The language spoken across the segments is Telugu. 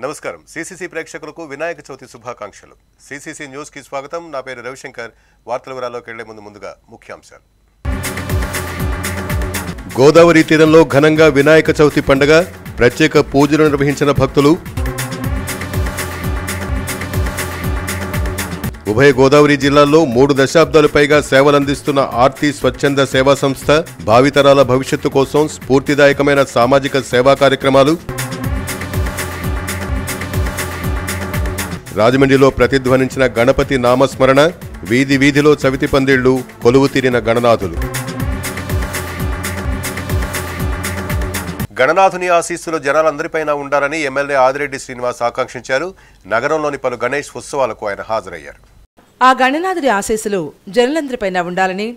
నమస్కారం సిసిసి ప్రేక్షకులకు వినాయక చవితి శుభాకాంక్షలు. సిసిసి న్యూస్ కి స్వాగతం. నా పేరు రవిశంకర్. వార్తల వివరాల్లోకి వెళ్లే ముందుగా ముఖ్యాంశాలు. గోదావరి తీరంలో ఘనంగా వినాయక చవితి పండుగ, ప్రత్యేక పూజలు నిర్వహించిన భక్తులు. ఉభయ గోదావరి జిల్లాల్లో 3 దశాబ్దాలు పైగా సేవలందిస్తున్న ఆర్తి స్వచ్ఛంద సేవా సంస్థ భావితరాల భవిష్యత్తు కోసం స్ఫూర్తిదాయకమైన సామాజిక సేవా కార్యక్రమాలు. రాజమండ్రిలో ప్రతిధ్వనించిన గణపతి నామస్మరణ, వీధి వీధిలో చవితి పందిళ్లు, కొలువు తీరిన గణనాథులు. గణనాథుని ఆశీస్సులు జనాలందరిపైన ఉండాలని ఎమ్మెల్యే ఆదిరెడ్డి శ్రీనివాస్ ఆకాంక్షించారు. నగరంలోని పలు గణేష్ ఉత్సవాలకు ఆయన హాజరయ్యారు. ఆ గణనాథుడి ఆశీస్సులు జనులందరిపైన ఉండాలని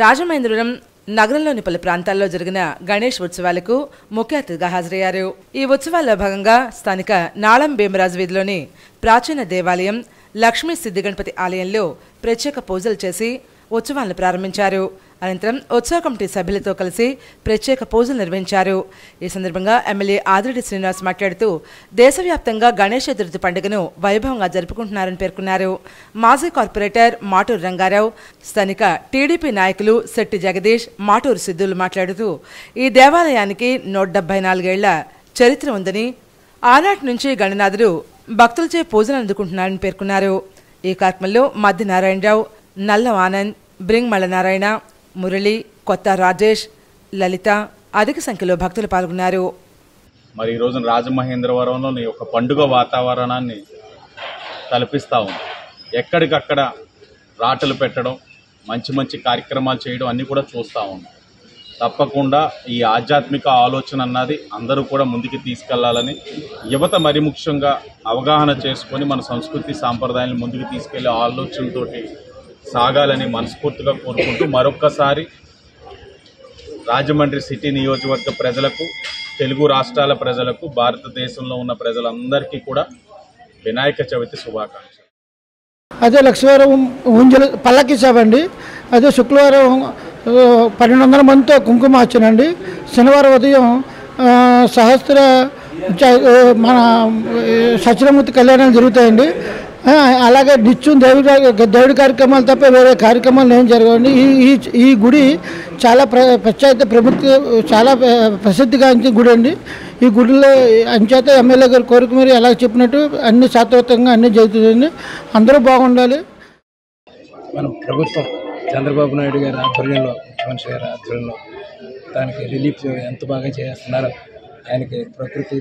రాజమహేంద్రవరం నగరంలోని పలు ప్రాంతాల్లో జరిగిన గణేష్ ఉత్సవాలకు ముఖ్య అతిథిగా హాజరయ్యారు. ఈ ఉత్సవాల్లో భాగంగా స్థానిక నాళం భీమరాజు వీధిలోని ప్రాచీన దేవాలయం లక్ష్మీ సిద్ధి గణపతి ఆలయంలో ప్రత్యేక పూజలు చేసి ఉత్సవాలను ప్రారంభించారు. అనంతరం ఉత్సవ కమిటీ సభ్యులతో కలిసి ప్రత్యేక పూజలు నిర్వహించారు. ఈ సందర్భంగా ఎమ్మెల్యే ఆదిరెడ్డి శ్రీనివాస్ మాట్లాడుతూ దేశవ్యాప్తంగా గణేష్ చతుర్థి పండుగను వైభవంగా జరుపుకుంటున్నారని పేర్కొన్నారు. మాజీ కార్పొరేటర్ మాటూరు రంగారావు, స్థానిక టీడీపీ నాయకులు శెట్టి జగదీష్, మాటూరు సిద్ధులు మాట్లాడుతూ ఈ దేవాలయానికి 174 ఏళ్ల చరిత్ర ఉందని, ఆనాటి నుంచి గణనాథుడు భక్తులచే పూజలు అందుకుంటున్నారని పేర్కొన్నారు. ఈ కార్యక్రమంలో మద్ది నారాయణరావు, నల్లం ఆనంద్, బ్రింగ్ మల్లనారాయణ, మురళి, కొత్త రాజేష్, లలిత అధిక సంఖ్యలో భక్తులు పాల్గొన్నారు. మరి ఈ రోజున రాజమహేంద్రవరంలో ఒక పండుగ వాతావరణాన్ని కల్పిస్తా ఉంది. ఎక్కడికక్కడ రాటలు పెట్టడం, మంచి మంచి కార్యక్రమాలు చేయడం అన్నీ కూడా చూస్తూ ఉన్నాం. తప్పకుండా ఈ ఆధ్యాత్మిక ఆలోచన అన్నది అందరూ కూడా ముందుకు తీసుకెళ్లాలని, యువత మరి ముఖ్యంగా అవగాహన చేసుకొని మన సంస్కృతి సాంప్రదాయాలను ముందుకు తీసుకెళ్లే ఆలోచనతోటి సాగాలని మనస్ఫూర్తిగా కోరుకుంటూ మరొక్కసారి రాజమండ్రి సిటీ నియోజకవర్గ ప్రజలకు, తెలుగు రాష్ట్రాల ప్రజలకు, భారతదేశంలో ఉన్న ప్రజలందరికీ కూడా వినాయక చవితి శుభాకాంక్షలు. అదే లక్ష్మీవారం ఉంజలు పల్లకి సేవండి. అదే శుక్రవారం 1200 మందితో కుంకుమార్చనండి. శనివారం ఉదయం సహస్ర మన సత్యమూర్తి కళ్యాణాలు జరుగుతాయండి. అలాగే నిత్యం దేవుడి కార్యక్రమాలు తప్ప వేరే కార్యక్రమాలు ఏం జరగవండి. ఈ గుడి చాలా చాలా ప్రసిద్ధిగాంచిన గుడి అండి. ఈ గుడిలో అంచేత ఎమ్మెల్యే గారు కోరిక మీరు ఎలా చెప్పినట్టు అన్ని శాశ్వతంగా అన్నీ జరుగుతుందండి. అందరూ బాగుండాలి. మన ప్రభుత్వం చంద్రబాబు నాయుడు గారి ఆధ్వర్యంలో, ముఖ్యమంత్రి గారి ఆధ్వర్యంలో దానికి రిలీఫ్ ఎంత బాగా చేస్తున్నారో, ఆయనకి ప్రకృతి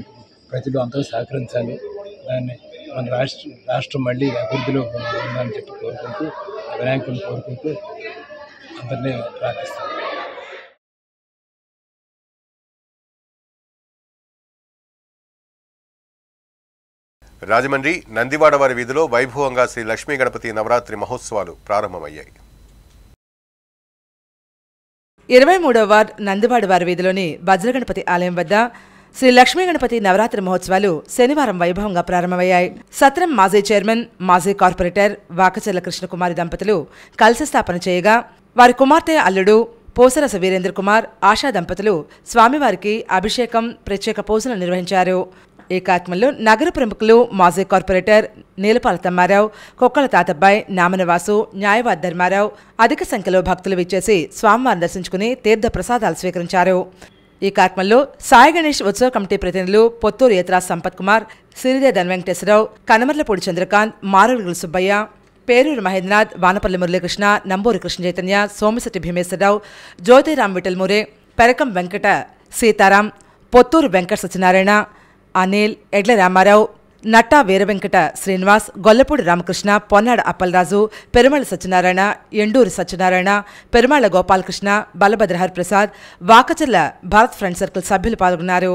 ప్రజలు అంతా సహకరించాలి. దాన్ని మన రాష్ట్రం మళ్ళీ అభివృద్ధిలో ఉందని చెప్పి కోరుకుంటూ, వినాయకుడిని కోరుకుంటూ అందరినీ ప్రార్థిస్తాం. రాజమండ్రి నందివాడ వారి వీధిలో వైభవంగా శ్రీ లక్ష్మీ గణపతి నవరాత్రి మహోత్సవాలు ప్రారంభమయ్యాయి. 23వ వార్డ్ నందివాడ వారి వీధిలోని వజ్రగణపతి ఆలయం వద్ద శ్రీ లక్ష్మీ గణపతి నవరాత్రి మహోత్సవాలు శనివారం వైభవంగా ప్రారంభమయ్యాయి. సత్రం మాజీ చైర్మన్, మాజీ కార్పొరేటర్ వాకచర్ల కృష్ణకుమారి దంపతులు కలశ స్థాపన చేయగా, వారి కుమార్తె అల్లుడు పోసరస వీరేంద్ర కుమార్, ఆశా దంపతులు స్వామివారికి అభిషేకం, ప్రత్యేక పూజలు నిర్వహించారు. ఈ కార్యక్రమంలో నగర ప్రముఖులు, మాజీ కార్పొరేటర్ నీలపాల తమ్మారావు, కొక్కల తాతబ్బాయి, నామనవాసు, న్యాయవాది ధర్మారావు అధిక సంఖ్యలో భక్తులు విచ్చేసి స్వామివారిని దర్శించుకుని తీర్థ ప్రసాదాలు స్వీకరించారు. ఈ కార్యక్రమంలో సాయి గణేష్ ఉత్సవ కమిటీ ప్రతినిధులు పొత్తూరు ఏతరాజ్ సంపత్ కుమార్, సిరిదే ధన్ వెంకటేశ్వరరావు, కనమర్లపూడి చంద్రకాంత్, మారుడుగుల సుబ్బయ్య, పేరూరు మహేంద్రనాథ్, వానపల్లి మురళీకృష్ణ, నంబూరి కృష్ణ చైతన్య, సోమశెట్టి భీమేశ్వరరావు, జ్యోతిరామ్ విఠల్మూరే, పెరకం వెంకట సీతారాం, పొత్తూరు వెంకట సత్యనారాయణ, అనిల్, ఎడ్ల రామారావు, నట్టా వీరవెంకట శ్రీనివాస్, గొల్లపూడి రామకృష్ణ, పొన్నాడ అప్పలరాజు, పెరుమళ సత్యనారాయణ, ఎండూరి సత్యనారాయణ, పెరుమాళ్ల గోపాలకృష్ణ, బలభద్రహర్ ప్రసాద్, వాకచర్ల భారత్ ఫ్రెండ్ సర్కిల్ సభ్యులు పాల్గొన్నారు.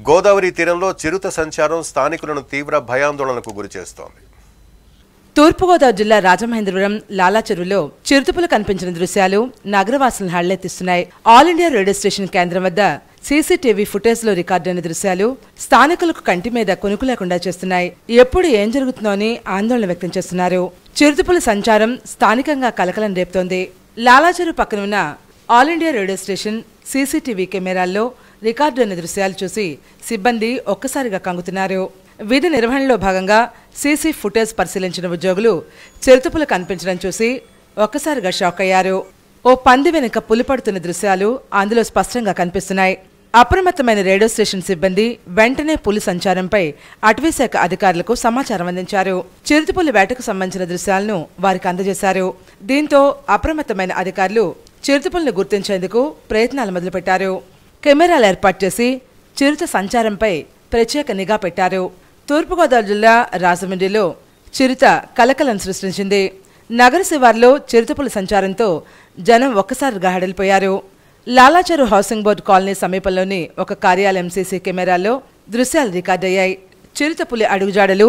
గోదావరి తీరంలో చిరుత సంచారం స్థానికులను తీవ్ర భయాందోళనకు గురిచేస్తోంది. తూర్పుగోదావరి జిల్లా రాజమహేంద్రవరం లాలా చెరువులో చిరుతపులు కనిపించిన దృశ్యాలు నగరవాసులను హళ్లెత్తిస్తున్నాయి. ఆల్ ఇండియా రేడియో స్టేషన్ కేంద్రం వద్ద సీసీటీవీ ఫుటేజ్ లో రికార్డైన దృశ్యాలు స్థానికులకు కంటి మీద కొనుకు లేకుండా చేస్తున్నాయి. ఎప్పుడు ఏం జరుగుతుందో అని ఆందోళన వ్యక్తం చేస్తున్నారు. చిరుతపుల సంచారం స్థానికంగా కలకలం రేపుతోంది. లాలా చెరువు పక్కన ఉన్న all India radio station CCTV కెమెరాల్లో రికార్డైన దృశ్యాలు చూసి సిబ్బంది ఒక్కసారిగా కంగుతున్నారు. విధి నిర్వహణలో భాగంగా సీసీ ఫుటేజ్ పరిశీలించిన ఉద్యోగులు చిరుతపులు కనిపించడం చూసి ఒక్కసారిగా షాక్ అయ్యారు. ఓ పంది వెనుక పులి పడుతున్న దృశ్యాలు అందులో స్పష్టంగా కనిపిస్తున్నాయి. అప్రమత్తమైన రేడియో స్టేషన్ సిబ్బంది వెంటనే పులి సంచారంపై అటవీశాఖ అధికారులకు సమాచారం అందించారు. చిరుతపులి వేటకు సంబంధించిన దృశ్యాలను వారికి అందజేశారు. దీంతో అప్రమత్తమైన అధికారులు చిరుతపులను గుర్తించేందుకు ప్రయత్నాలు మొదలుపెట్టారు. కెమెరాలు ఏర్పాటు చేసి చిరుత సంచారంపై ప్రత్యేక నిఘా పెట్టారు. తూర్పుగోదావరి జిల్లా రాజమండ్రిలో చిరుత కలకలం సృష్టించింది. నగర శివార్లో చిరుతపుల సంచారంతో జనం ఒక్కసారిగా హడలిపోయారు. లాలాచెరు హౌసింగ్ బోర్డు కాలనీ సమీపంలోని ఒక కార్యాలయం సీసీ కెమెరాల్లో దృశ్యాలు రికార్డయ్యాయి. చిరుతపులి అడుగుజాడలు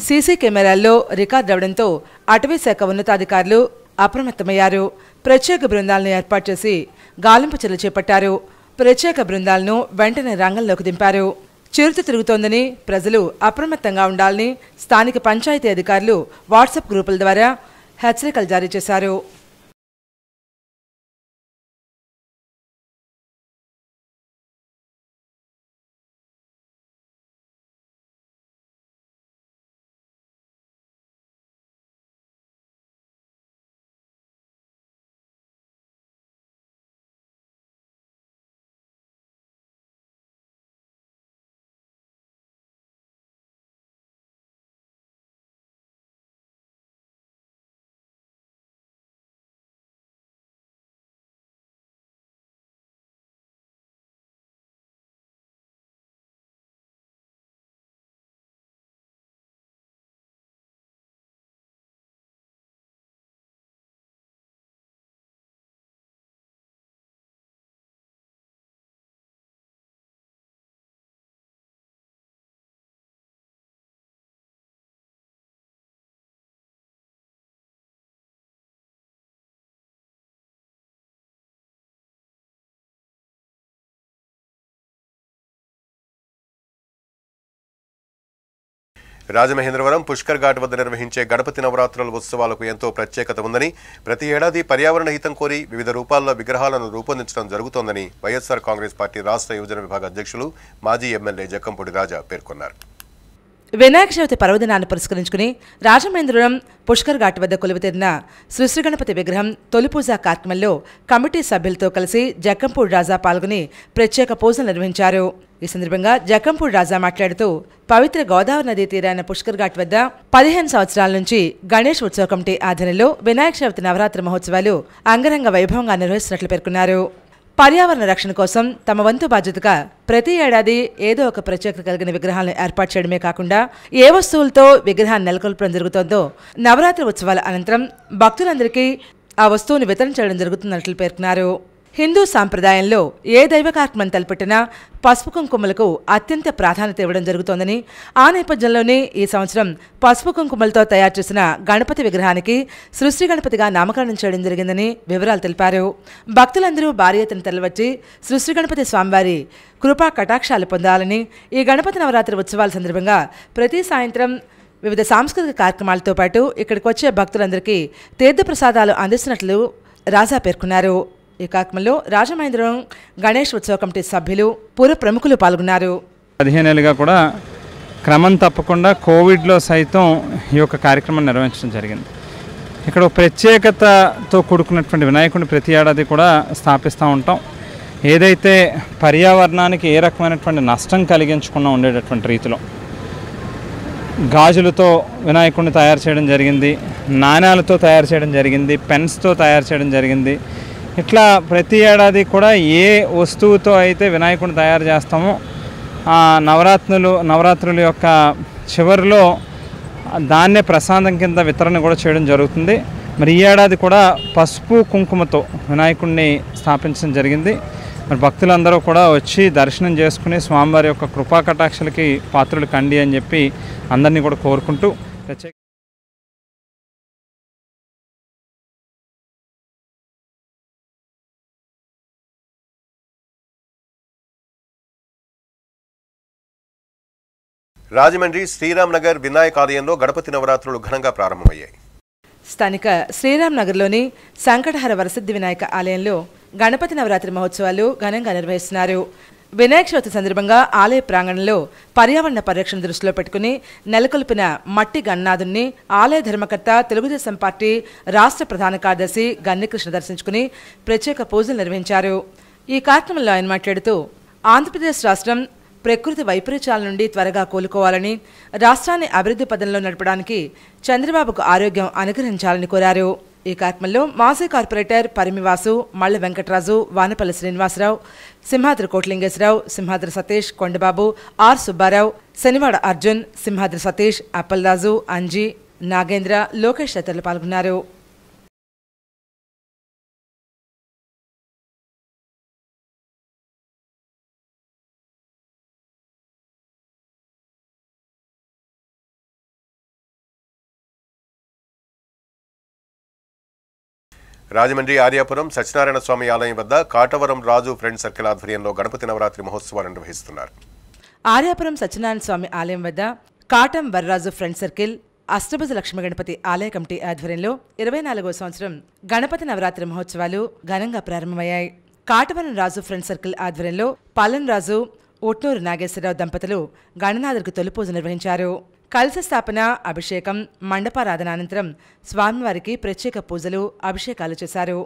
సీసీ కెమెరాల్లో రికార్డవడంతో అటవీశాఖ ఉన్నతాధికారులు అప్రమత్తమయ్యారు. ప్రత్యేక బృందాలను ఏర్పాటు చేసి గాలింపు చర్యలు చేపట్టారు. ప్రత్యేక బృందాలను వెంటనే రంగంలోకి దింపారు. చిరుత తిరుగుతోందని ప్రజలు అప్రమత్తంగా ఉండాలని స్థానిక పంచాయతీ అధికారులు వాట్సాప్ గ్రూపుల ద్వారా హెచ్చరికలు జారీ చేశారు. రాజమహేంద్రవరం పుష్కర్ ఘాట్ వద్ద నిర్వహించే గణపతి నవరాత్రుల ఉత్సవాలకు ఎంతో ప్రత్యేకత ఉందని, ప్రతి ఏడాది పర్యావరణ హితం కోరి వివిధ రూపాల్లో విగ్రహాలను రూపొందించడం జరుగుతోందని వైఎస్ఆర్ కాంగ్రెస్ పార్టీ రాష్ట్ర యువజన విభాగ అధ్యక్షులు మాజీ ఎమ్మెల్యే జక్కంపూడి రాజా పేర్కొన్నారు. వినాయక చవితి పర్వదినాన్ని పురస్కరించుకుని రాజమహేంద్రవరం పుష్కర్ ఘాట్ వద్ద కొలువుతీరిన శ్రీ గణపతి విగ్రహం తొలి పూజా కార్యక్రమంలో కమిటీ సభ్యులతో కలిసి జక్కంపూడి రాజా పాల్గొని ప్రత్యేక పూజలు నిర్వహించారు. ఈ సందర్భంగా జక్కంపూడి రాజా మాట్లాడుతూ పవిత్ర గోదావరి నదీ తీరాన పుష్కర్ ఘాట్ వద్ద 15 సంవత్సరాల నుంచి గణేష్ ఉత్సవ కమిటీ ఆధ్వర్యంలో వినాయక చవితి నవరాత్రి మహోత్సవాలు అంగరంగ వైభవంగా నిర్వహిస్తున్నట్లు పేర్కొన్నారు. పర్యావరణ రక్షణ కోసం తమ వంతు బాధ్యతగా ప్రతి ఏడాది ఏదో ఒక ప్రత్యేకత కలిగిన విగ్రహాలను ఏర్పాటు చేయడమే కాకుండా ఏ వస్తువులతో విగ్రహాన్ని నెలకొల్పడం జరుగుతోందో నవరాత్రి ఉత్సవాల అనంతరం భక్తులందరికీ ఆ వస్తువుని వితరణ చేయడం జరుగుతున్నట్లు పేర్కొన్నారు. హిందూ సాంప్రదాయంలో ఏ దైవ కార్యక్రమం తలపెట్టినా పసుపు కుంకుమలకు అత్యంత ప్రాధాన్యత ఇవ్వడం జరుగుతోందని, ఆ నేపథ్యంలోనే ఈ సంవత్సరం పసుపు కుంకుమలతో తయారు చేసిన గణపతి విగ్రహానికి శ్రీ గణపతిగా నామకరణం చేయడం జరిగిందని వివరాలు తెలిపారు. భక్తులందరూ భారీ ఎత్తున తరలివచ్చి శ్రీ గణపతి స్వామివారి కృపా కటాక్షాలు పొందాలని, ఈ గణపతి నవరాత్రి ఉత్సవాల సందర్భంగా ప్రతి సాయంత్రం వివిధ సాంస్కృతిక కార్యక్రమాలతో పాటు ఇక్కడికి వచ్చే భక్తులందరికీ తీర్థప్రసాదాలు అందిస్తున్నట్లు రాజా పేర్కొన్నారు. ఈ కార్యక్రమంలో రాజమహేంద్రవరం గణేష్ ఉత్సవ కమిటీ సభ్యులు, పూర్వ ప్రముఖులు పాల్గొన్నారు. 15 ఏళ్ళుగా కూడా క్రమం తప్పకుండా కోవిడ్లో సైతం ఈ యొక్క కార్యక్రమం నిర్వహించడం జరిగింది. ఇక్కడ ప్రత్యేకతతో కూడుకున్నటువంటి వినాయకుడిని ప్రతి ఏడాది కూడా స్థాపిస్తూ ఉంటాం. ఏదైతే పర్యావరణానికి ఏ రకమైనటువంటి నష్టం కలిగించకుండా ఉండేటటువంటి రీతిలో గాజులతో వినాయకుడిని తయారు చేయడం జరిగింది, నాణ్యాలతో తయారు చేయడం జరిగింది, పెన్స్తో తయారు చేయడం జరిగింది. ఇట్లా ప్రతి ఏడాది కూడా ఏ వస్తువుతో అయితే వినాయకుడిని తయారు చేస్తామో ఆ నవరాత్రుల యొక్క చివరిలో దాన్నే ప్రసాదం కింద వితరణ కూడా చేయడం జరుగుతుంది. మరి ఈ ఏడాది కూడా పసుపు కుంకుమతో వినాయకుడిని స్థాపించడం జరిగింది. మరి భక్తులందరూ కూడా వచ్చి దర్శనం చేసుకుని స్వామివారి యొక్క కృపా కటాక్షలకి పాత్రలు కండి అని చెప్పి అందరినీ కూడా కోరుకుంటూ ప్రత్యేక రాజమండ్రి శ్రీరామ్ నగర్ వినాయక ఆలయంలో గణపతి నవరాత్రులు ఘనంగా ప్రారంభమయ్యాయి. స్థానిక శ్రీరామ్ నగర్లోని సంకటహర వరసిద్ధి వినాయక ఆలయంలో గణపతి నవరాత్రి మహోత్సవాలు ఘనంగా నిర్వహిస్తున్నారు. వినాయక చవితి సందర్భంగా ఆలయ ప్రాంగణంలో పర్యావరణ పరిరక్షణ దృష్టిలో పెట్టుకుని నెలకొల్పిన మట్టి గణనాథుని ఆలయ ధర్మకర్త తెలుగుదేశం పార్టీ రాష్ట్ర ప్రధాన కార్యదర్శి గన్నికృష్ణ దర్శించుకుని ప్రత్యేక పూజలు నిర్వహించారు. ఈ కార్యక్రమంలో ఆయన మాట్లాడుతూ ఆంధ్రప్రదేశ్ రాష్ట్రం ప్రకృతి వైపరీత్యాల నుండి త్వరగా కోలుకోవాలని, రాష్ట్రాన్ని అభివృద్ధి పదంలో నడపడానికి చంద్రబాబుకు ఆరోగ్యం అనుగ్రహించాలని కోరారు. ఈ కార్యక్రమంలో మాజీ కార్పొరేటర్ పరిమివాసు, మల్ల వెంకటరాజు, వానపల్లి శ్రీనివాసరావు, సింహాద్రి కోట్లింగేశ్వరరావు, సింహాద్రి సతీష్, కొండబాబు, ఆర్ సుబ్బారావు, శనివాడ అర్జున్, సింహాద్రి సతీష్, అప్పలరాజు, అంజీ, నాగేంద్ర, లోకేష్ తదితరులు పాల్గొన్నారు. రాజమండ్రి ఆర్యాపురం సత్యనారాయణ స్వామి ఆలయం వద్ద కాటవరం రాజు ఫ్రెండ్ సర్కిల్ ఆధ్వర్యంలో గణపతి నవరాత్రి మహోత్సవాలు నిర్వహిస్తున్నారు. ఆర్యాపురం సత్యనారాయణ స్వామి ఆలయం వద్ద కాటం వరరాజు ఫ్రెండ్ సర్కిల్, అష్టభుజ లక్ష్మీ గణపతి ఆలయ కమిటీ ఆధ్వర్యంలో 24వ సంవత్సరం గణపతి నవరాత్రి మహోత్సవాలు ఘనంగా ప్రారంభమయ్యాయి. కాటవరం రాజు ఫ్రెండ్ సర్కిల్ ఆధ్వర్యంలో పాలన్ రాజు, ఒట్నూరు నాగేశ్వరరావు దంపతులు గణనాథుడికి తొలి పూజ నిర్వహించారు. కలశ స్థాపన, అభిషేకం, మండపారాధన అనంతరం స్వామివారికి ప్రత్యేక పూజలు, అభిషేకాలు చేశారు.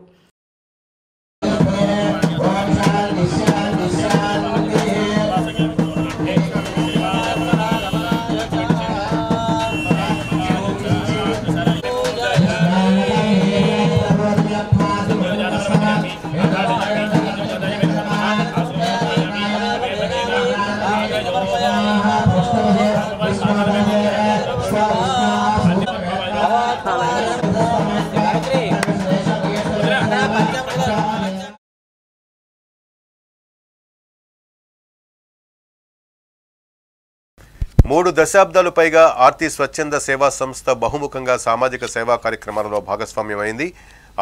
మూడు దశాబ్దాలు పైగా ఆర్తి స్వచ్ఛంద సేవా సంస్థ బహుముఖంగా సామాజిక సేవా కార్యక్రమాలలో భాగస్వామ్యమైంది.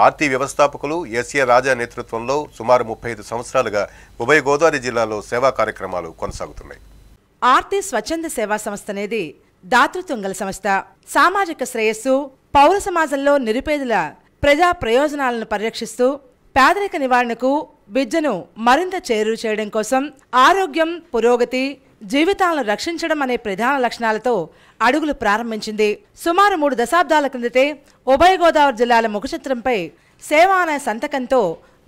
ఆర్తి వ్యవస్థాపకులు ఎస్ఏ రాజా నేతృత్వంలో సుమారు 35 సంవత్సరాలుగా ఉభయ గోదావరి జిల్లాలో సేవా కార్యక్రమాలు కొనసాగుతున్నాయి. ఆర్తి స్వచ్ఛంద సేవా సంస్థ అనేది దాతృత్వం గల సంస్థ. సామాజిక శ్రేయస్సు, పౌర సమాజంలో నిరుపేదల ప్రజా ప్రయోజనాలను పరిరక్షిస్తూ పేదరిక నివారణకు, విద్యను మరింత చేరువ చేయడం కోసం, ఆరోగ్యం, పురోగతి, జీవితాలను రక్షించడం అనే ప్రధాన లక్షణాలతో అడుగులు ప్రారంభించింది. సుమారు 3 దశాబ్దాల క్రిందటే ఉభయ గోదావరి జిల్లాల ముఖచిత్రంపై సేవ అనే సంతకంతో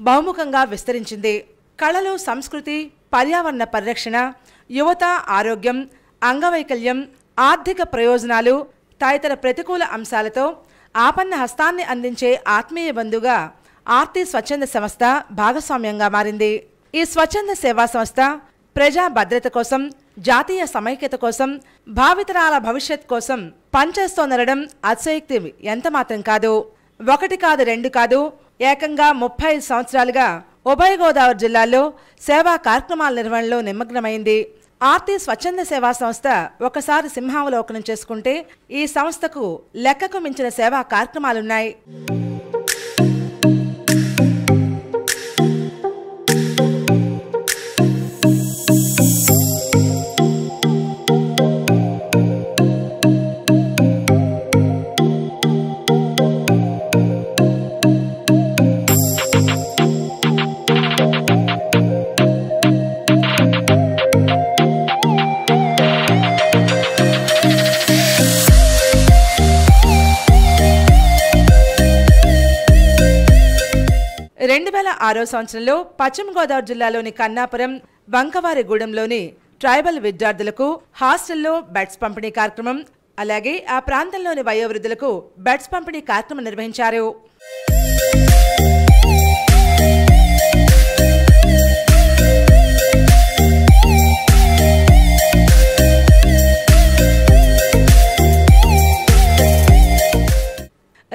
బహుముఖంగా విస్తరించింది. కళలు, సంస్కృతి, పర్యావరణ పరిరక్షణ, యువత, ఆరోగ్యం, అంగవైకల్యం, ఆర్థిక ప్రయోజనాలు తదితర ప్రతికూల అంశాలతో ఆపన్న హస్తాన్ని అందించే ఆత్మీయ బంధుగా ఆర్తి స్వచ్ఛంద సంస్థ భాగస్వామ్యంగా మారింది. ఈ స్వచ్ఛంద సేవా సంస్థ ప్రజా భద్రత కోసం, జాతీయ సమైక్యత కోసం, భావితరాల భవిష్యత్ కోసం పనిచేస్తోందనడం అతిశయోక్తి ఎంతమాత్రం కాదు. 1 కాదు, 2 కాదు, ఏకంగా 35 సంవత్సరాలుగా ఉభయ గోదావరి జిల్లాల్లో సేవా కార్యక్రమాల నిర్వహణలో నిమగ్నమైంది. ఆర్తి స్వచ్ఛంద సేవా సంస్థ ఒకసారి సింహావలోకనం చేసుకుంటే ఈ సంస్థకు లెక్కకు మించిన సేవా కార్యక్రమాలున్నాయి. సంవత్సరంలో పశ్చిమ గోదావరి జిల్లాలోని కన్నాపురం, బంకవారిగూడెంలోని ట్రైబల్ విద్యార్థులకు హాస్టల్లో బెడ్స్ పంపిణీ కార్యక్రమం, అలాగే ఆ ప్రాంతంలోని వయోవృద్ధులకు బెడ్స్ పంపిణీ కార్యక్రమం నిర్వహించారు.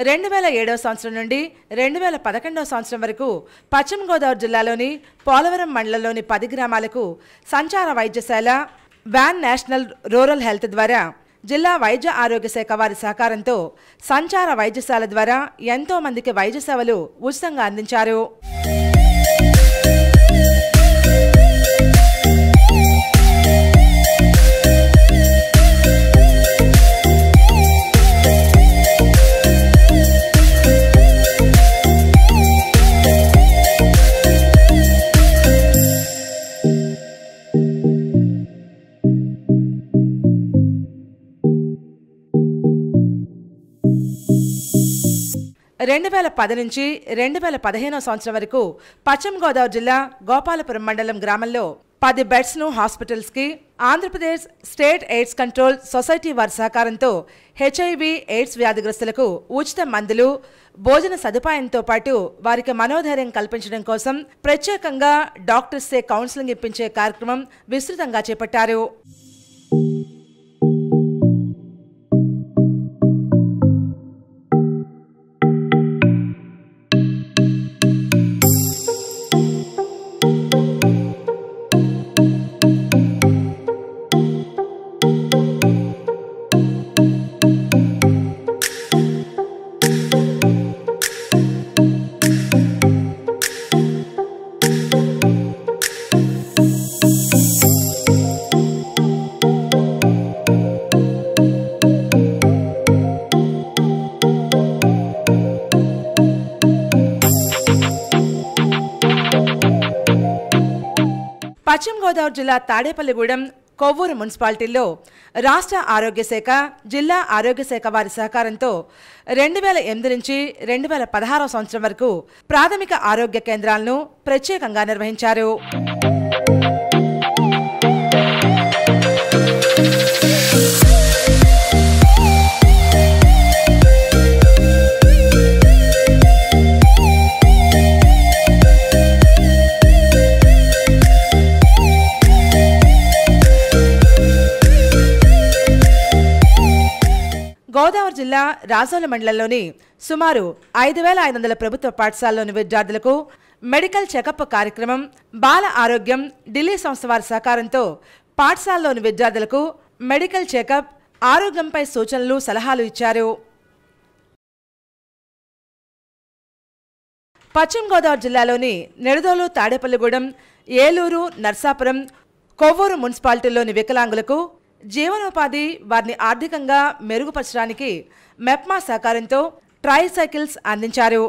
2007వ సంవత్సరం నుండి 2011వ సంవత్సరం వరకు పశ్చిమ గోదావరి జిల్లాలోని పోలవరం మండలంలోని 10 గ్రామాలకు సంచార వైద్యశాల వ్యాన్ నేషనల్ రూరల్ హెల్త్ ద్వారా జిల్లా వైద్య ఆరోగ్య శాఖ వారి సహకారంతో సంచార వైద్యశాల ద్వారా ఎంతో మందికి వైద్య సేవలు ఉచితంగా అందించారు. రెండు 2010 నుంచి 2015వ సంవత్సరం వరకు పశ్చిమ గోదావరి జిల్లా గోపాలపురం మండలం గ్రామంలో 10 బెడ్స్ను హాస్పిటల్స్కి Andhra Pradesh state aids control society వారి సహకారంతో HIV ఎయిడ్స్ వ్యాధిగ్రస్తులకు ఉచిత మందులు భోజన సదుపాయంతో పాటు వారికి మనోధైర్యం కల్పించడం కోసం ప్రత్యేకంగా డాక్టర్స్తో కౌన్సిలింగ్ ఇప్పించే కార్యక్రమం విస్తృతంగా చేపట్టారు. పశ్చిమ గోదావరి జిల్లా తాడేపల్లిగూడెం కొవ్వూరు మున్సిపాలిటీల్లో రాష్ట్ర ఆరోగ్య శాఖ జిల్లా ఆరోగ్య శాఖ వారి సహకారంతో 2008 నుంచి 2016వ సంవత్సరం వరకు ప్రాథమిక ఆరోగ్య కేంద్రాలను ప్రత్యేకంగా నిర్వహించారు. గోదావరి జిల్లా రాజోల మండలంలోని సుమారు 5,500 ప్రభుత్వ పాఠశాలలోని విద్యార్థులకు మెడికల్ చెకప్ కార్యక్రమం బాల ఆరోగ్యం ఢిల్లీ సంస్థ వారి సహకారంతో పాఠశాలలోని విద్యార్థులకు మెడికల్ చెకప్ ఆరోగ్యంపై సూచనలు సలహాలు ఇచ్చారు. పశ్చిమ గోదావరి జిల్లాలోని నిడదోలు తాడేపల్లిగూడెం ఏలూరు నర్సాపురం కొవ్వూరు మున్సిపాలిటీల్లోని వికలాంగులకు జీవనోపాధి వారిని ఆర్థికంగా మెరుగుపరచడానికి మెప్మా సహకారంతో ట్రైసైకిల్స్ అందించారు.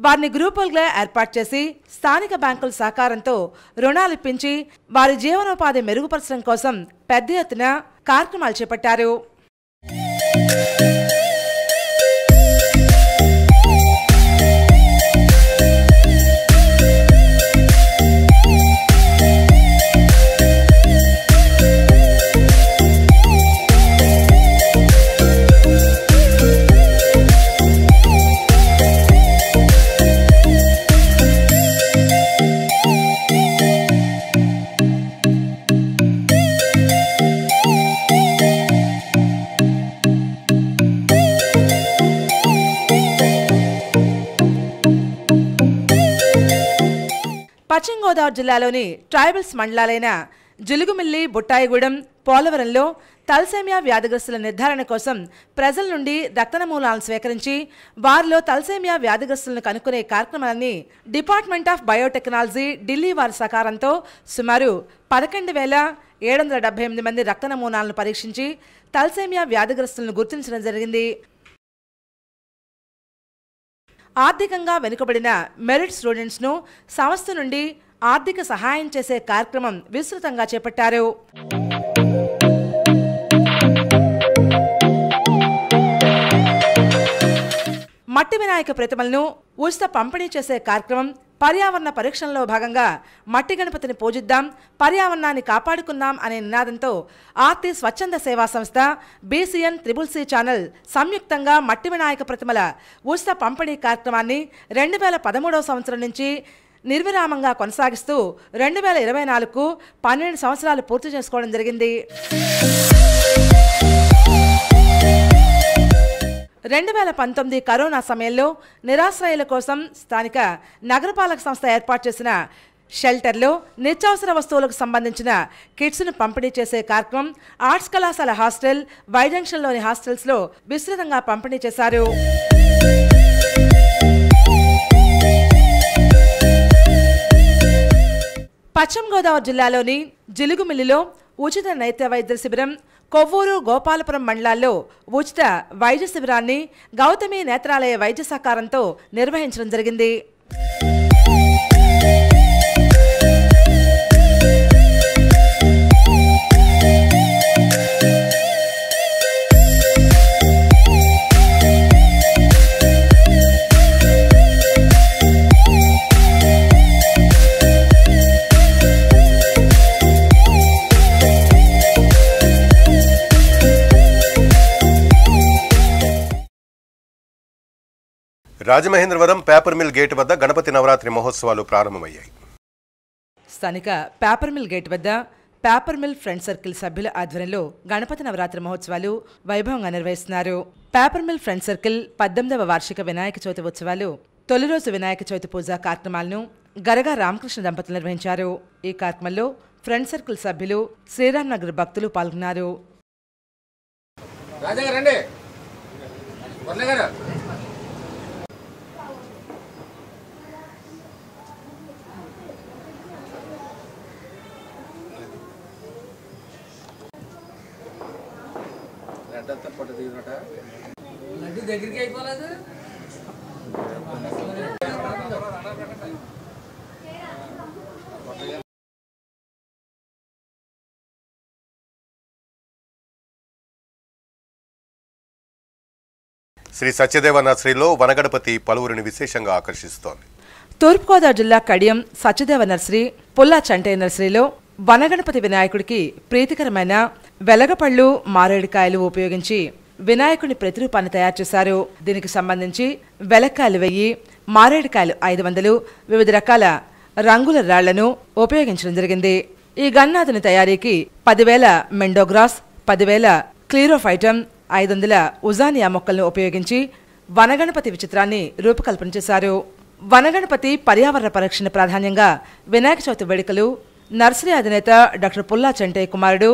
వారిని గ్రూపులుగా ఏర్పాటు చేసి స్థానిక బ్యాంకుల సహకారంతో రుణాలు ఇప్పించి వారి జీవనోపాధి మెరుగుపరచడం కోసం పెద్ద ఎత్తున కార్యక్రమాలు చేపట్టారు. పశ్చిమ గోదావరి జిల్లాలోని ట్రైబల్స్ మండలాలైన జిలుగుమిల్లి బుట్టాయిగూడెం పోలవరంలో తలసేమియా వ్యాధిగ్రస్తుల నిర్ధారణ కోసం ప్రజల నుండి రక్త నమూనాలను స్వీకరించి వారిలో తలసేమియా వ్యాధిగ్రస్తులను కనుక్కునే కార్యక్రమాన్ని డిపార్ట్మెంట్ ఆఫ్ బయోటెక్నాలజీ ఢిల్లీ వారి సహకారంతో సుమారు 11,778 మంది రక్త నమూనాలను పరీక్షించి తలసేమియా వ్యాధిగ్రస్తులను గుర్తించడం జరిగింది. ఆర్థికంగా వెనుకబడిన మెరిట్ స్టూడెంట్స్ను సంస్థ నుండి ఆర్థిక సహాయం చేసే కార్యక్రమం విస్తృతంగా చేపట్టారు. మట్టి వినాయక ప్రతిమలను ఉచిత పంపిణీ చేసే కార్యక్రమం పర్యావరణ పరీక్షల్లో భాగంగా మట్టి గణపతిని పూజిద్దాం పర్యావరణాన్ని కాపాడుకుందాం అనే నినాదంతో ఆర్తి స్వచ్ఛంద సేవా సంస్థ BCN CCC ఛానల్ సంయుక్తంగా మట్టి వినాయక ప్రతిమల ఉచిత పంపిణీ కార్యక్రమాన్ని 2013వ సంవత్సరం నుంచి నిర్విరామంగా కొనసాగిస్తూ 2024కు 12 సంవత్సరాలు పూర్తి చేసుకోవడం జరిగింది. 2019 కరోనా సమయంలో నిరాశ్రయుల కోసం స్థానిక నగరపాలక సంస్థ ఏర్పాటు చేసిన షెల్టర్లో నిత్యావసర వస్తువులకు సంబంధించిన కిట్స్ను పంపిణీ చేసే కార్యక్రమం ఆర్ట్స్ కళాశాల హాస్టల్, వై జంక్షన్లోని హాస్టల్స్లో విస్తృతంగా పంపిణీ చేశారు. పశ్చిమ గోదావరి జిల్లాలోని జిలుగుమిల్లిలో ఉచిత నేత్ర వైద్య శిబిరం, కొవ్వూరు, గోపాలపురం మండలాల్లో ఉచిత వైద్య శిబిరాన్ని గౌతమి నేత్రాలయ వైద్య సహకారంతో నిర్వహించడం జరిగింది. రాజమహేంద్రవరం పేపర్ మిల్ గేట్ వద్ద గణపతి నవరాత్రి మహోత్సవాలు ప్రారంభమయ్యాయి. స్థానిక పేపర్ మిల్ గేట్ వద్ద పేపర్ మిల్ ఫ్రెండ్ సర్కిల్ సభ్యుల ఆధ్వర్యంలో గణపతి నవరాత్రి మహోత్సవాలు వైభవంగా నిర్వహిస్తున్నారు. పేపర్ మిల్ ఫ్రెండ్ సర్కిల్ 18వ వార్షిక వినాయక చవితి ఉత్సవాలు తొలి రోజు వినాయక చవితి పూజా కార్యక్రమాలను గరగా రామకృష్ణ దంపతులు నిర్వహించారు. ఈ కార్యక్రమంలో ఫ్రెండ్ సర్కిల్ సభ్యులు, శ్రీరామ్ నగర్ భక్తులు పాల్గొన్నారు. దగ్గరికి అయిపోలేదు. శ్రీ సత్యదేవ నర్సరీలో వనగణపతి పలువురిని విశేషంగా ఆకర్షిస్తోంది. తూర్పుగోదావరి జిల్లా కడియం సత్యదేవ నర్సరీ, పుల్లా చంటే నర్సరీలో వనగణపతి వినాయకుడికి ప్రీతికరమైన వెలగపళ్ళు, మారేడుకాయలు ఉపయోగించి వినాయకుని ప్రతిరూపాన్ని తయారు చేశారు. దీనికి సంబంధించి వెలక్కాయలు 1000, మారేడుకాయలు 500, వివిధ రకాల రంగుల రాళ్లను ఉపయోగించడం జరిగింది. ఈ గన్నాథుని తయారీకి 10,000 మెండోగ్రాస్, 10,000 క్లీరోఫైటమ్, 500 ఉజానియా మొక్కలను ఉపయోగించి వనగణపతి విచిత్రాన్ని రూపకల్పన చేశారు. వనగణపతి పర్యావరణ పరిరక్షణ ప్రాధాన్యంగా వినాయక చవితి వేడుకలు నర్సరీ అధినేత డాక్టర్ పుల్లా చంటే కుమారుడు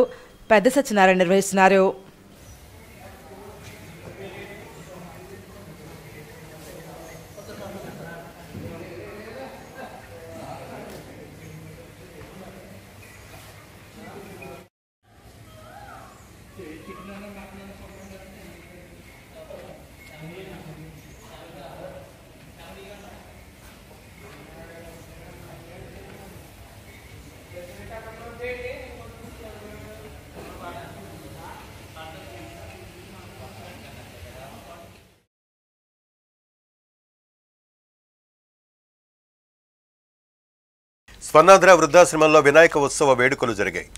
పెద్ద సత్యనారాయణ నిర్వహిస్తున్నారు. స్వర్ణాంధ్ర వృద్ధాశ్రమంలో వినాయక ఉత్సవ వేడుకలు జరిగాయి.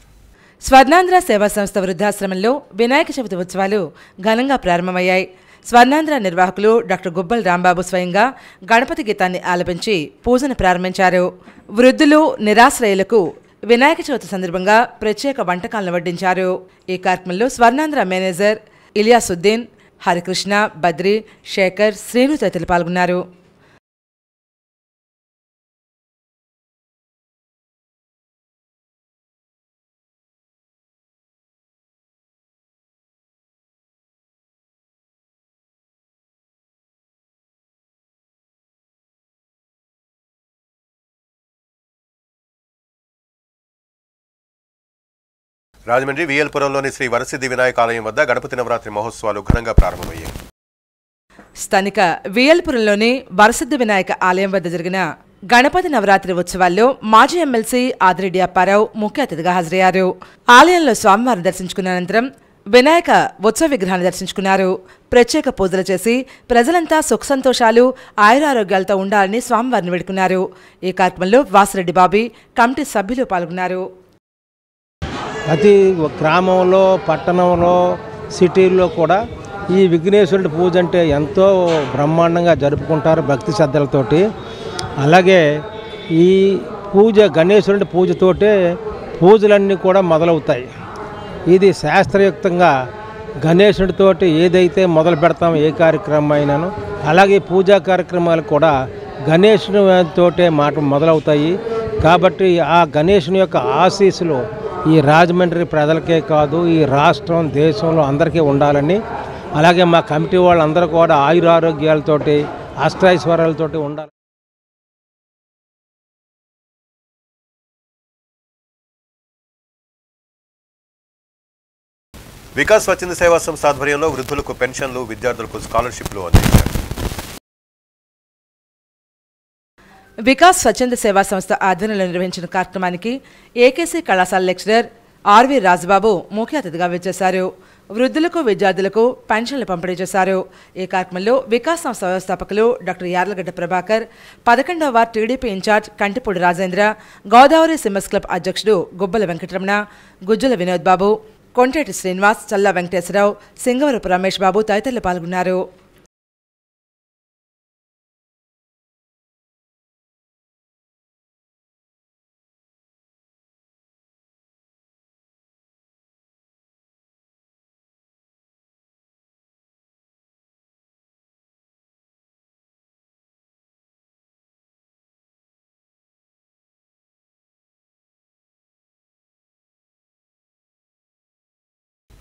స్వర్ణాంధ్ర సేవా సంస్థ వృద్ధాశ్రమంలో వినాయక చవితి ఉత్సవాలు ఘనంగా ప్రారంభమయ్యాయి. స్వర్ణాంధ్ర నిర్వాహకులు డాక్టర్ గుబ్బల్ రాంబాబు స్వయంగా గణపతి గీతాన్ని ఆలపించి పూజను ప్రారంభించారు. వృద్ధులు, నిరాశ్రయులకు వినాయక చవితి సందర్భంగా ప్రత్యేక వంటకాలను వడ్డించారు. ఈ కార్యక్రమంలో స్వర్ణాంధ్ర మేనేజర్ ఇలియాసుద్దీన్, హరికృష్ణ, బద్రి, శేఖర్, శ్రీను తదితరులు పాల్గొన్నారు. రాజమండ్రి విఎల్పురంలోని శ్రీ వరసిద్ధి వినాయక ఆలయం వద్ద గణపతి నవరాత్రి మహోత్సవాలు ఘనంగా ప్రారంభమయ్యాయి. స్థానిక విఎల్పురంలోని వరసిద్ధి వినాయక ఆలయం వద్ద జరిగిన గణపతి నవరాత్రి ఉత్సవాల్లో మాజీ ఎమ్మెల్సీ ఆదిరెడ్డి అప్పారావు ముఖ్య అతిథిగా హాజరయ్యారు. ఆలయంలో స్వామివారిని దర్శించుకున్న అనంతరం వినాయక ఉత్సవ విగ్రహాన్ని దర్శించుకున్నారు. ప్రత్యేక పూజలు చేసి ప్రజలంతా సుఖ సంతోషాలు, ఆయురారోగ్యాలతో ఉండాలని స్వామివారిని వేడుకున్నారు. ఈ కార్యక్రమంలో వాసిరెడ్డి బాబీ, కమిటీ సభ్యులు పాల్గొన్నారు. ప్రతి గ్రామంలో, పట్టణంలో, సిటీల్లో కూడా ఈ విఘ్నేశ్వరుడి పూజ అంటే ఎంతో బ్రహ్మాండంగా జరుపుకుంటారు భక్తి శ్రద్ధలతోటి. అలాగే ఈ పూజ గణేశ్వరుడి పూజతోటే పూజలన్నీ కూడా మొదలవుతాయి. ఇది శాస్త్రయుక్తంగా గణేశుడితోటి ఏదైతే మొదలు పెడతామో ఏ కార్యక్రమం అయినాను అలాగే పూజా కార్యక్రమాలు కూడా గణేశునితోటే మొదలవుతాయి. కాబట్టి ఆ గణేశుని యొక్క ఆశీస్సులు ఈ రాజమండ్రి ప్రజలకే కాదు, ఈ రాష్ట్రం దేశంలో అందరికీ ఉండాలని, అలాగే మా కమిటీ వాళ్ళందరూ కూడా ఆయురారోగ్యాలతోటి అష్టైశ్వర్యాలతోటి ఉండాలి. వికాస్ స్వచ్ఛంద సేవా సంస్థ ఆధ్వర్యంలో వృద్ధులకు పెన్షన్లు, విద్యార్థులకు స్కాలర్షిప్లు అందించారు. వికాస్ స్వచ్ఛంద సేవా సంస్థ ఆధ్వర్యంలో నిర్వహించిన కార్యక్రమానికి ఏకేసీ కళాశాల లెక్చరర్ ఆర్వి రాజబాబు ముఖ్య అతిథిగా విచ్చేశారు. వృద్ధులకు, విద్యార్థులకు పెన్షన్లు పంపిణీ చేశారు. ఈ కార్యక్రమంలో వికాస్ సంస్థ వ్యవస్థాపకులు డాక్టర్ యార్లగడ్డ ప్రభాకర్, 11వ ward TDP incharge Kantipudi Rajendra, Godavari swimmers club అధ్యక్షుడు గుబ్బల వెంకటరమణ, గుజ్జుల వినోద్ బాబు, కొంటేటి శ్రీనివాస్, చల్లా వెంకటేశ్వరరావు, సింగవరపు రమేష్ బాబు తదితరులు పాల్గొన్నారు.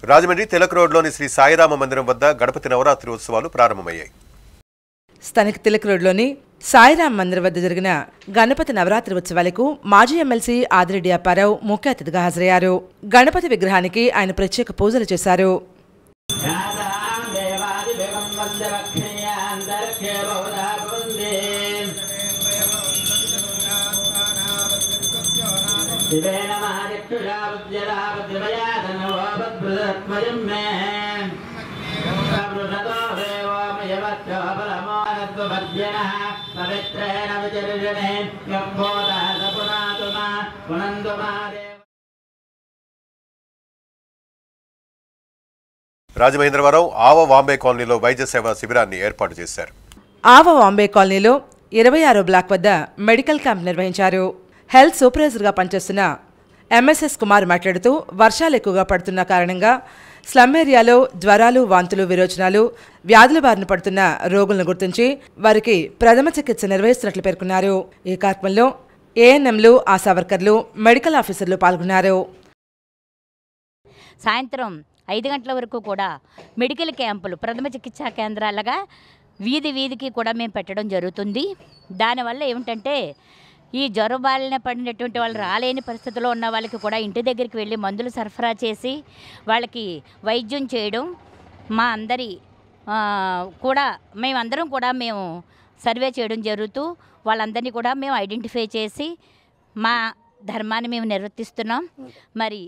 రాజమండ్రి తిలక్ రోడ్లోని శ్రీ సాయిరామ మందిరం వద్ద గణపతి నవరాత్రి ఉత్సవాలు ప్రారంభమయ్యాయి. స్థానిక తిలక్ రోడ్లోని సాయిరామ్ మందిరం వద్ద జరిగిన గణపతి నవరాత్రి ఉత్సవాలకు మాజీ ఎమ్మెల్సీ ఆదిరెడ్డి అప్పారావు ముఖ్య అతిథిగా హాజరయ్యారు. గణపతి విగ్రహానికి ఆయన ప్రత్యేక పూజలు చేశారు. రాజమహేంద్రవరం ఆవ వాంబే కాలనీలో వైద్య సేవా శిబిరాన్ని ఏర్పాటు చేశారు. ఆవ వాంబే కాలనీలో 26వ బ్లాక్ వద్ద మెడికల్ క్యాంప్ నిర్వహించారు. హెల్త్ సూపర్వైజర్గా పనిచేస్తున్న ఎంఎస్ఎస్ కుమార్ మాట్లాడుతూ వర్షాలు ఎక్కువగా పడుతున్న కారణంగా స్లమ్ ఏరియాలో జ్వరాలు, వాంతులు, విరోచనాలు, వ్యాధుల బారిన పడుతున్న రోగులను గుర్తించి వారికి ప్రథమ చికిత్స నిర్వహిస్తున్నట్లు పేర్కొన్నారు. ఈ కార్యక్రమంలో ఏఎన్ఎంలు, ఆశా వర్కర్లు, మెడికల్ ఆఫీసర్లు పాల్గొన్నారు. సాయంత్రం 5 గంటల వరకు కూడా మెడికల్ క్యాంపులు, ప్రథమ చికిత్సా కేంద్రాలుగా వీధికి కూడా మేము పెట్టడం జరుగుతుంది. దానివల్ల ఏమిటంటే ఈ జ్వరం బారిన పడినటువంటి వాళ్ళు రాలేని పరిస్థితిలో ఉన్న వాళ్ళకి కూడా ఇంటి దగ్గరికి వెళ్ళి మందులు సరఫరా చేసి వాళ్ళకి వైద్యం చేయడం మా అందరి కూడా మేమందరం కూడా మేము సర్వే చేయడం జరుగుతూ వాళ్ళందరినీ కూడా మేము ఐడెంటిఫై చేసి మా ధర్మాన్ని మేము నిర్వర్తిస్తున్నాం. మరి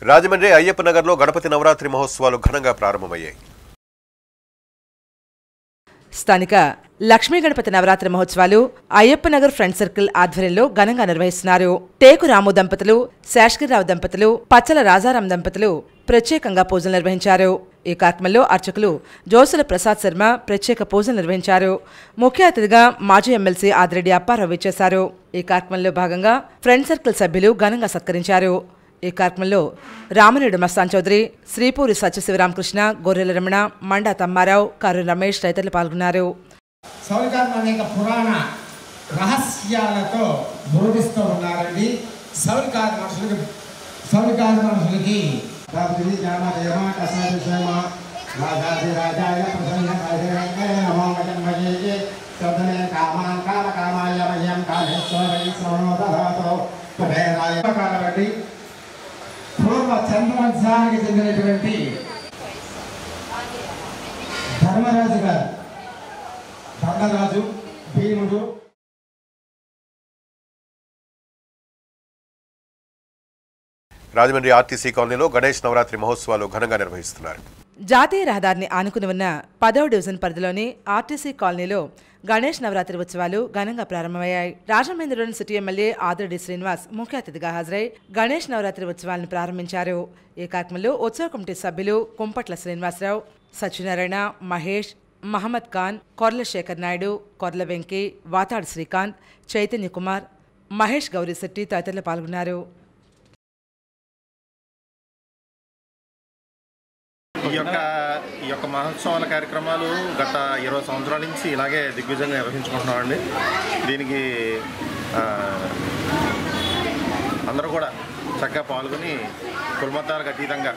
రాజమండ్రి అయ్యప్ప నగర్లో గణపతి నవరాత్రి మహోత్సవాలు ఘనంగా ప్రారంభమయ్యాయి. స్థానిక లక్ష్మీ గణపతి నవరాత్రి మహోత్సవాలు అయ్యప్ప నగర్ ఫ్రెండ్ సర్కిల్ ఆధ్వర్యంలో ఘనంగా నిర్వహిస్తున్నారు. టేకు రాము దంపతులు, శేషగిరిరావు దంపతులు, పచ్చల రాజారాం దంపతులు ప్రత్యేకంగా పూజలు నిర్వహించారు. ఈ కార్యక్రమంలో అర్చకులు జోసుల ప్రసాద్ శర్మ ప్రత్యేక పూజలు నిర్వహించారు. ముఖ్య అతిథిగా మాజీ ఎమ్మెల్సీ ఆదిరెడ్డి అప్పారావు విచ్చేశారు. ఈ కార్యక్రమంలో భాగంగా ఫ్రెండ్ సర్కిల్ సభ్యులు ఘనంగా సత్కరించారు. ఈ కార్యక్రమంలో రామనేడు మస్తాన్ చౌదరి, శ్రీపూరి సత్యశివరామకృష్ణ, గొర్రెల రమణ, మండా తమ్మారావు, కర్రు రమేష్ తదితరులు పాల్గొన్నారు. అనేక పురాణ రహస్యాలతో బోధిస్తూ ఉన్నారండి. సౌలికాది మనుషులకి పూర్వ చంద్రవంశానికి చెందినటువంటి ధర్మరాజు గారు, దండరాజు, భీముడు రాజమండ్రి ఆర్టీసీ కాలనీలో గణేష్ నవరాత్రి మహోత్సవాలు ఘనంగా నిర్వహిస్తున్నారు. జాతీయ రహదారిని ఆనుకుని ఉన్న 10వ డివిజన్ పరిధిలోని ఆర్టీసీ కాలనీలో గణేష్ నవరాత్రి ఉత్సవాలు ఘనంగా ప్రారంభమయ్యాయి. రాజమహేంద్రవరం సిటీ ఎమ్మెల్యే ఆదిరెడ్డి శ్రీనివాస్ ముఖ్య అతిథిగా హాజరై గణేష్ నవరాత్రి ఉత్సవాలను ప్రారంభించారు. ఈ కార్యక్రమంలో ఉత్సవ కమిటీ సభ్యులు కుంపట్ల శ్రీనివాసరావు, సత్యనారాయణ, మహేష్, మహమ్మద్ ఖాన్, కొర్ల శేఖర్ నాయుడు, కొర్ల వెంకీ, వాతాడు శ్రీకాంత్, చైతన్య కుమార్, మహేష్ గౌరీశెట్టి తదితరులు పాల్గొన్నారు. ఈ యొక్క మహోత్సవాల కార్యక్రమాలు గత 20 సంవత్సరాల నుంచి ఇలాగే దిగ్విజయంగా నిర్వహించుకుంటున్నామండి. దీనికి అందరూ కూడా చక్కగా పాల్గొని కులమతాలకు అతీతంగా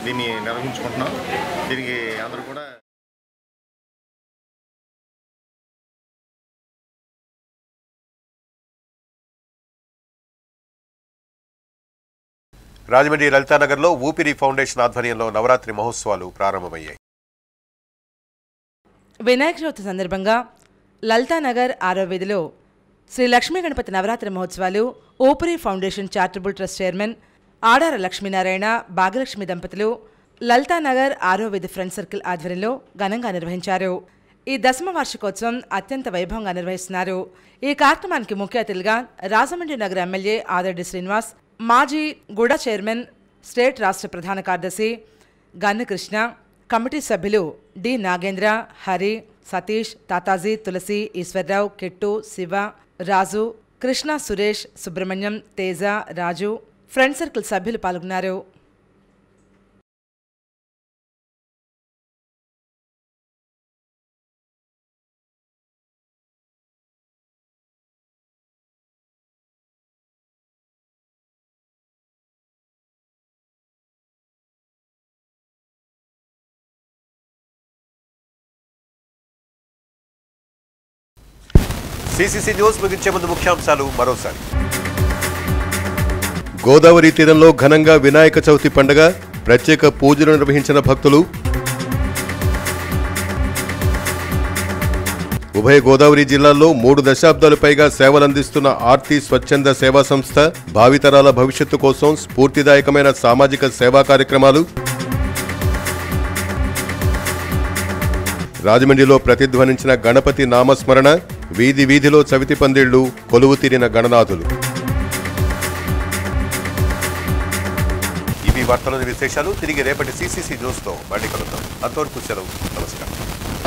దీన్ని నిర్వహించుకుంటున్నాం. దీనికి అందరూ కూడా రాజమండ్రి లలితానగర్లో ఊపిరి ఫౌండేషన్ ఆధ్వర్యంలో నవరాత్రి మహోత్సవాలు ప్రారంభమయ్యాయి. వినాయక చవితి సందర్భంగా లలితానగర్ 6వ వీధిలో శ్రీ లక్ష్మీ గణపతి నవరాత్రి మహోత్సవాలు ఊపిరి foundation charitable trust chairman Adara Lakshminarayana, Bhagyalakshmi దంపతులు లలితానగర్ 6వ వీధి ఫ్రెండ్ సర్కిల్ ఆధ్వర్యంలో ఘనంగా నిర్వహించారు. ఈ 10వ వార్షికోత్సవం అత్యంత వైభవంగా నిర్వహిస్తున్నారు. ఈ కార్యక్రమానికి ముఖ్య అతిథులుగా రాజమండ్రి నగర ఎమ్మెల్యే ఆదిరెడ్డి శ్రీనివాస్, మాజీ గూడ చైర్మన్, స్టేట్ రాష్ట్ర ప్రధాన కార్యదర్శి గన్ను కృష్ణ, కమిటీ సభ్యులు డి నాగేంద్ర, హరి, సతీష్, తాతాజీ, తులసి, ఈశ్వర్రావు, కిట్టు, శివ, రాజు, కృష్ణ, సురేష్, సుబ్రహ్మణ్యం, తేజ, రాజు, ఫ్రెండ్ సర్కిల్ సభ్యులు పాల్గొన్నారు. సిసిసి న్యూస్ ముగించే ముందు ముఖ్యాంశాలు మరోసారి. గోదావరి తీరంలో ఘనంగా వినాయక చవితి పండుగ, ప్రత్యేక పూజలు నిర్వహించిన భక్తులు. ఉభయ గోదావరి జిల్లాల్లో 3 దశాబ్దాలు పైగా సేవలందిస్తున్న ఆర్తి స్వచ్ఛంద సేవా సంస్థ, భావితరాల భవిష్యత్తు కోసం స్ఫూర్తిదాయకమైన సామాజిక సేవా కార్యక్రమాలు. రాజమండ్రిలో ప్రతిధ్వనించిన గణపతి నామస్మరణ, వీధి వీధిలో చవితి పందిళ్లు, కొలువు తీరిన గణనాథులు. ఇవి వార్తలోని విశేషాలు. తిరిగి రేపటి సిసిసి న్యూస్తో మళ్ళీ కలుద్దాం. అంతవరకు సెలవు. నమస్కారం.